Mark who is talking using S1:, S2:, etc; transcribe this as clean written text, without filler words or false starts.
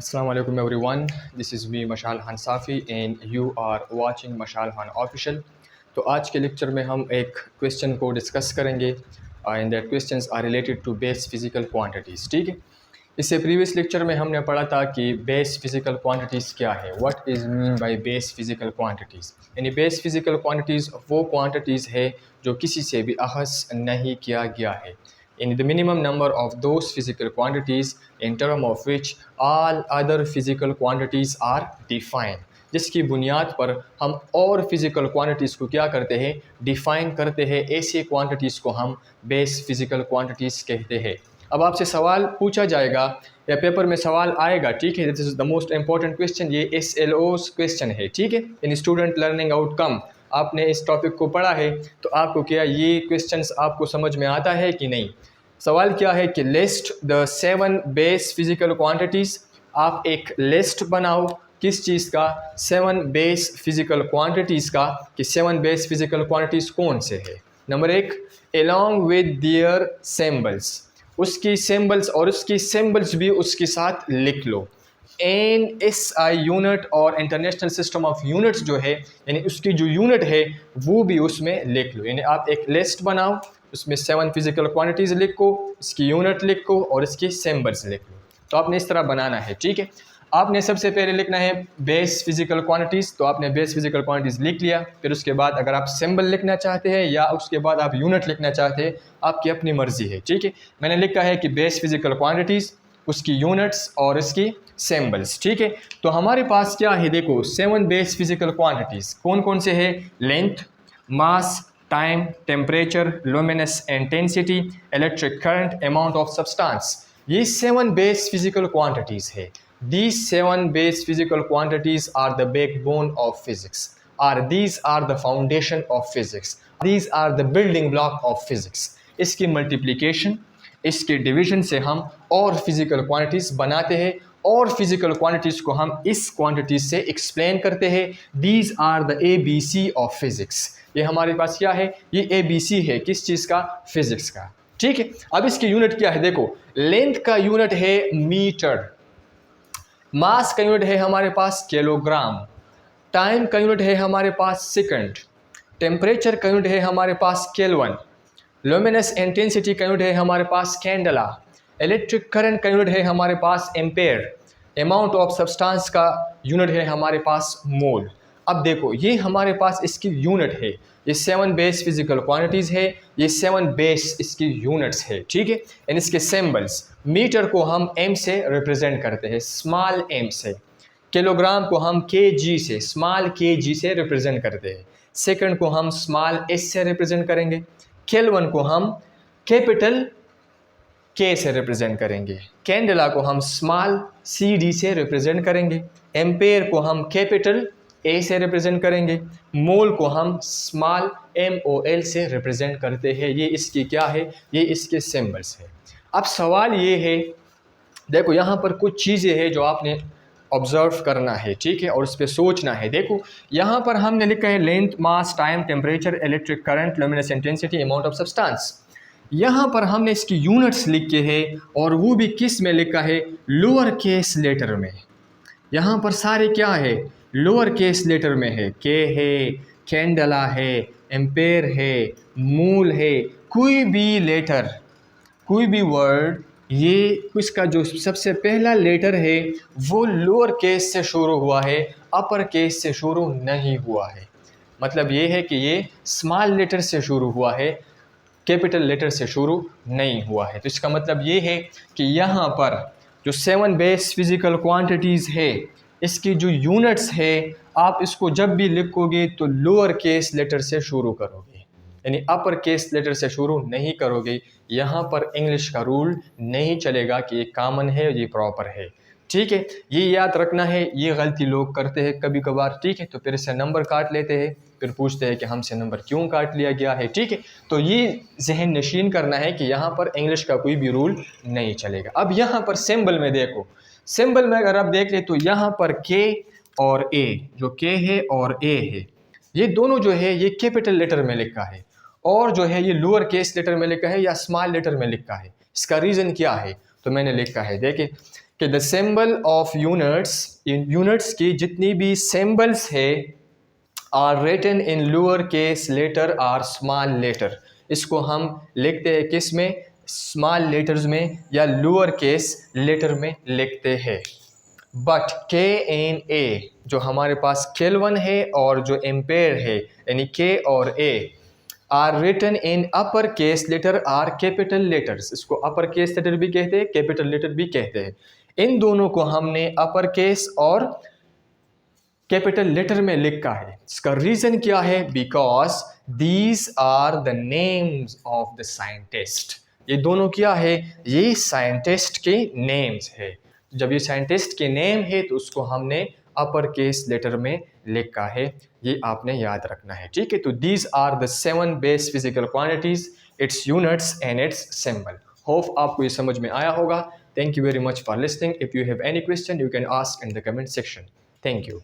S1: Assalamu alaikum everyone. This is me मशाल Khan साफ़ी and you are watching मशाल Khan official. तो आज के लेक्चर में हम एक क्वेश्चन को डिस्कस करेंगे and that questions are related to base physical quantities. ठीक है, इससे प्रीवियस लेक्चर में हमने पढ़ा था कि बेस फिज़िकल क्वांटिटीज़ क्या है, what is mean by base physical quantities. यानी बेस फिज़िकल क्वांटिटीज़ वो क्वांटिटीज़ है जो किसी से भी अख़ज़ नहीं किया गया है, in the minimum number of those physical quantities in term of which all other physical quantities are defined, जिसकी बुनियाद पर हम और फिज़िकल क्वांटिटीज़ को क्या करते हैं, डिफ़ाइन करते हैं। ऐसी क्वांटिटीज़ को हम बेस फिज़िकल क्वांटिटीज़ कहते हैं। अब आपसे सवाल पूछा जाएगा या पेपर में सवाल आएगा, ठीक है, this is the most important question, ये SLO's क्वेश्चन है, ठीक है, इन स्टूडेंट लर्निंग आउटकम। आपने इस टॉपिक को पढ़ा है तो आपको क्या ये क्वेश्चंस आपको समझ में आता है कि नहीं। सवाल क्या है कि list the 7 base physical quantities. आप एक लिस्ट बनाओ किस चीज़ का, 7 बेस फिज़िकल क्वांटिटीज़ का, कि 7 बेस फिज़िकल क्वांटिटीज़ कौन से है। Number 1, along with their symbols, उसकी सिंबल्स और उसकी सिंबल्स भी उसके साथ लिख लो। NSI यूनिट और इंटरनेशनल सिस्टम ऑफ यूनिट्स जो है, यानी उसकी जो यूनिट है वो भी उसमें लिख लो। यानी आप एक लिस्ट बनाओ, उसमें 7 फिज़िकल क्वांटिटीज़ लिखो, इसकी यूनिट लिखो और इसकी सिंबल्स लिख लो। तो आपने इस तरह बनाना है, ठीक है। आपने सबसे पहले लिखना है बेस फिज़िकल क्वांटिटीज़, तो आपने बेस फिज़िकल क्वांटिटीज़ लिख लिया। फिर उसके बाद अगर आप सिंबल लिखना चाहते हैं या उसके बाद आप यूनिट लिखना चाहते हैं, आपकी अपनी मर्ज़ी है, ठीक है। मैंने लिखा है कि बेस फिज़िकल क्वांटिटीज़, उसकी यूनिट्स और इसकी सिंबल्स, ठीक है। तो हमारे पास क्या है, देखो 7 बेस फिज़िकल क्वांटिटीज़ कौन कौन से है, length, mass, time, temperature, luminous intensity, electric current, amount of substance. ये 7 बेस फिज़िकल क्वांटिटीज़ है। These 7 base physical quantities are the backbone of physics, or these are the foundation of physics, these are the building block of physics। इसकी multiplication, इसके division से हम और physical quantities बनाते हैं और फिज़िकल क्वांटिटीज़ को हम इस क्वांटिटीज़ से एक्सप्लेन करते हैं। These are the ABC of physics। ये हमारे पास क्या है, ये ABC है, किस चीज़ का, फिज़िक्स का, ठीक है। अब इसकी यूनिट क्या है, देखो लेंथ का यूनिट है मीटर, मास का यूनिट है हमारे पास किलोग्राम, टाइम का यूनिट है हमारे पास सेकंड, टेम्परेचर का यूनिट है हमारे पास केल्विन, लुमिनस इंटेंसिटी का यूनिट है हमारे पास कैंडला, इलेक्ट्रिक करंट का यूनिट है हमारे पास एम्पेयर, अमाउंट ऑफ सब्सटेंस का यूनिट है हमारे पास मोल। अब देखो ये हमारे पास इसकी यूनिट है, ये 7 बेस फिज़िकल क्वांटिटीज़ है, ये 7 बेस इसकी यूनिट्स है, ठीक है। एंड इसके सिंबल्स, मीटर को हम m से रिप्रेजेंट करते हैं, स्मॉल m से। किलोग्राम को हम kg से, स्मॉल kg से रिप्रेजेंट करते हैं। सेकंड को हम स्मॉल s से रिप्रेजेंट करेंगे। केल्विन को हम कैपिटल K से रिप्रेजेंट करेंगे। कैंडला को हम स्मॉल cd से रिप्रेजेंट करेंगे। एम्पेयर को हम कैपिटल A से रिप्रेजेंट करेंगे। मोल को हम स्मॉल MOL से रिप्रेजेंट करते हैं। ये इसकी क्या है, ये इसके सिंबल्स है। अब सवाल ये है, देखो यहाँ पर कुछ चीज़ें हैं जो आपने ऑब्जर्व करना है, ठीक है, और उस पर सोचना है। देखो यहाँ पर हमने लिखा है length, mass, time, temperature, electric current, luminous intensity, amount of substance. यहाँ पर हमने इसकी यूनिट्स लिखे हैं और वो भी किस में लिखा है, लोअर केस लेटर में। यहाँ पर सारे क्या है, लोअर केस लेटर में है। के है, कैंडला है, एम्पेयर है, मूल है, कोई भी लेटर, कोई भी वर्ड, ये उसका जो सबसे पहला लेटर है वो लोअर केस से शुरू हुआ है, अपर केस से शुरू नहीं हुआ है। मतलब ये है कि ये स्मॉल लेटर से शुरू हुआ है, कैपिटल लेटर से शुरू नहीं हुआ है। तो इसका मतलब ये है कि यहाँ पर जो 7 बेस फिज़िकल क्वांटिटीज़ है, इसकी जो यूनिट्स है, आप इसको जब भी लिखोगे तो लोअर केस लेटर से शुरू करोगे, यानी अपर केस लेटर से शुरू नहीं करोगे। यहाँ पर इंग्लिश का रूल नहीं चलेगा कि ये कॉमन है, ये प्रॉपर है, ठीक है। ये याद रखना है, ये गलती लोग करते हैं कभी कभार, ठीक है। तो फिर इससे नंबर काट लेते हैं, फिर पूछते हैं कि हमसे नंबर क्यों काट लिया गया है, ठीक है। तो ये जहन नशीन करना है कि यहाँ पर इंग्लिश का कोई भी रूल नहीं चलेगा। अब यहाँ पर सिंबल में देखो, सिंबल में अगर आप देख ले तो यहाँ पर K और A, जो K है और A है, ये दोनों जो है ये कैपिटल लेटर में लिखा है और जो है ये लोअर केस लेटर में लिखा है या स्मॉल लेटर में लिखा है। इसका रीज़न क्या है, तो मैंने लिखा है, देखिए कि द सिंबल ऑफ यूनिट्स की जितनी भी सिंबल्स है are written in lower case letter or small letter. इसको हम लिखते हैं किस में, स्मॉल लेटर्स में या लोअर केस लेटर में लिखते हैं। बट के एन ए जो हमारे पास केल्विन है और जो एम्पेयर है यानी के और A are written in upper case letter or capital letters. इसको अपर केस लेटर भी कहते हैं, कैपिटल लेटर भी कहते हैं। इन दोनों को हमने अपर केस और कैपिटल लेटर में लिखा है। इसका रीजन क्या है, because these are the names of the scientist. ये दोनों क्या है, ये साइंटिस्ट के नेम्स है। जब ये साइंटिस्ट के नेम है तो उसको हमने अपर केस लेटर में लिखा है, ये आपने याद रखना है, ठीक है। तो these are the 7 base physical quantities, its units and its symbol. Hope आपको ये समझ में आया होगा। Thank you very much for listening. If you have any question you can ask in the comment section. Thank you.